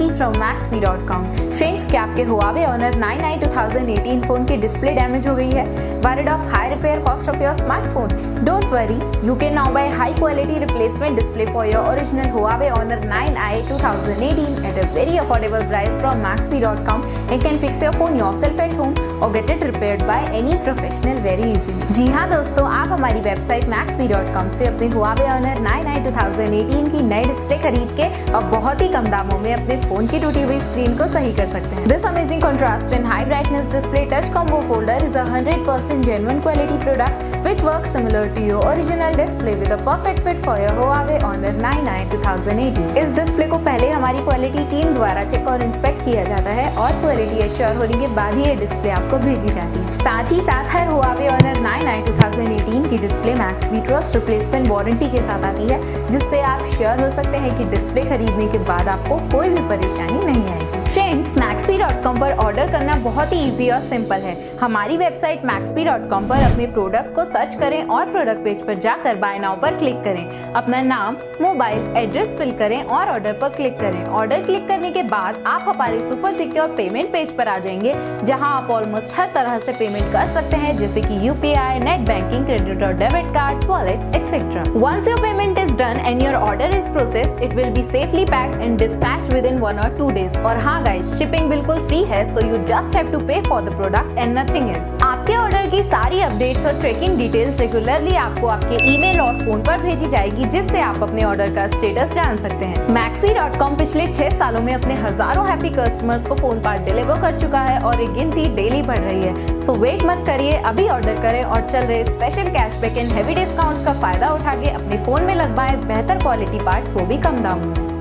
Maxbhi from Maxbhi.com। Friends, क्या आपके Huawei Honor 9i 2018 phone की डिस्प्ले डैमेज हो गई है? Worried of high repair cost of your smartphone? Don't worry, you can now buy high quality replacement display for your original Huawei Honor 9i 2018 at a very affordable price from Maxbhi.com and can fix your phone yourself at home or get it repaired by any professional very easily। जी हाँ दोस्तों, आप हमारी website Maxbhi.com से अपने Huawei Honor 9i 2018 की नई display खरीद के अब बहुत ही कम दामों में अपने फोन की टूटी हुई स्क्रीन को सही कर सकते हैं। This amazing contrast and high brightness display touch combo folder is a 100% genuine quality product which works similar to your original display with a perfect fit for your Huawei Honor 9i 2018। इस display को पहले हमारी quality team द्वारा check और inspect किया जाता है और क्वालिटी एश्योर होने के बाद ही ये डिस्प्ले आपको भेजी जाती है। साथ ही साथ हर Huawei Honor 9i 2018 की display Maxbhi trust replacement warranty के साथ आती है, जिससे आप श्योर हो सकते हैं कि डिस्प्ले खरीदने के बाद आपको कोई भी परेशानी नहीं आएगी। फ्रेंड्स, Maxbhi.com पर ऑर्डर करना बहुत ही इजी और सिंपल है। हमारी वेबसाइट Maxbhi.com पर अपने प्रोडक्ट को सर्च करें और प्रोडक्ट पेज पर जाकर बाय नाउ पर क्लिक करें। अपना नाम, मोबाइल, एड्रेस फिल करें और ऑर्डर पर क्लिक करें। ऑर्डर क्लिक करने के बाद आप हमारे सुपर सिक्योर पेमेंट पेज पर आ जाएंगे, जहां आप ऑलमोस्ट हर तरह से पेमेंट कर सकते हैं, जैसे कि UPI, नेट बैंकिंग, क्रेडिट और debit card, wallets etcetera. Once your payment is done and your order is processed, it will be safely packed and dispatched within 1 or 2 days। और हाँ गाइस, शिपिंग बिल्कुल free है, so you just have to pay for the product and nothing else. आपके order की सारी updates और tracking details regularly आपको आपके ईमेल और फोन पर भेजी जाएगी, जिससे आप अपने ऑर्डर का स्टेटस जान सकते हैं। Maxbhi.com पिछले 6 सालों में अपने हजारों हैप्पी कस्टमर्स को फोन पार्ट डिलीवर कर चुका है और ये गिनती डेली बढ़ रही है। सो वेट मत करिए, अभी ऑर्डर करें और चल रहे special cashback and heavy discounts का फायदा उठा के अपने फोन में लगवाएं बेहतर क्वालिटी पार्ट्स, वो भी कम दाम में।